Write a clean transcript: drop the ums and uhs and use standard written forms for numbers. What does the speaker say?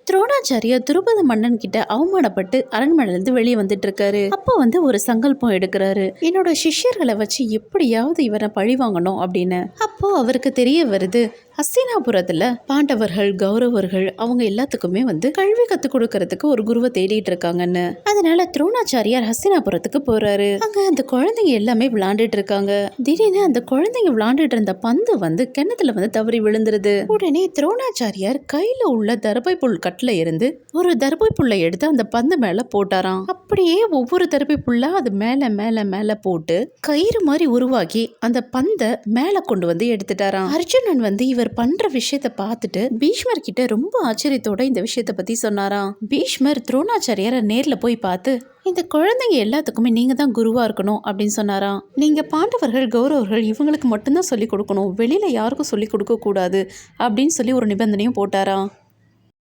துரோணாச்சாரியா துருபத மன்னன் கிட்ட அவமானப்பட்டு அரண்மனையிலிருந்து வெளியே வந்துட்டு இருக்காரு. அப்போ ஒரு சங்கல்பம் எடுக்கிறாரு, என்னோட சிஷ்யர்களை வச்சு எப்படியாவது இவரை பழி வாங்கணும் அப்படின்னு. அப்போ அவருக்கு தெரிய வருது, ஹஸ்தினாபுரத்துல பாண்டவர்கள் கௌரவர்கள் அவங்க எல்லாத்துக்குமே கல்வி கத்து கொடுக்கறதுக்கு ஒரு குருவை தேடிட்டு இருக்காங்கன்னு. அதனால துரோணாச்சாரியார் ஹஸ்தினாபுரத்துக்கு போறாரு. அங்க அந்த குழந்தைங்க எல்லாமே விளையாண்டுட்டு இருக்காங்க. திடீர்னு அந்த குழந்தைங்க விளையாண்டுட்டு இருந்த பந்து கிணத்துல தவறி விழுந்துருது. உடனே துரோணாச்சாரியார் கையில உள்ள தர்பை புல் கட்டுல இருந்து ஒரு தர்பை புல்லை எடுத்து அந்த பந்து மேல போட்டாராம். அப்படியே ஒவ்வொரு தர்பை புல்லா அது மேல மேல மேல போட்டு கயிறு மாதிரி உருவாக்கி அந்த பந்தை மேல கொண்டு எடுத்துட்டாராம். அர்ஜுனன் இவர் பண்ற விஷயத்த பார்த்துட்டு பீஷ்மர் கிட்ட ரொம்ப ஆச்சரியத்தோட இந்த விஷயத்த பத்தி சொன்னாராம். பீஷ்மர் துரோணாச்சாரியார நேர்ல போய் பார்த்து, இந்த குழந்தைங்க எல்லாத்துக்குமே நீங்க தான் குருவா இருக்கணும் அப்படின்னு சொன்னாராம். நீங்க பாண்டவர்கள் கௌரவர்கள் இவங்களுக்கு மட்டும்தான் சொல்லி கொடுக்கணும், வெளியில யாருக்கும் சொல்லி கொடுக்க கூடாது அப்படின்னு சொல்லி ஒரு நிபந்தனையும் போட்டாராம்.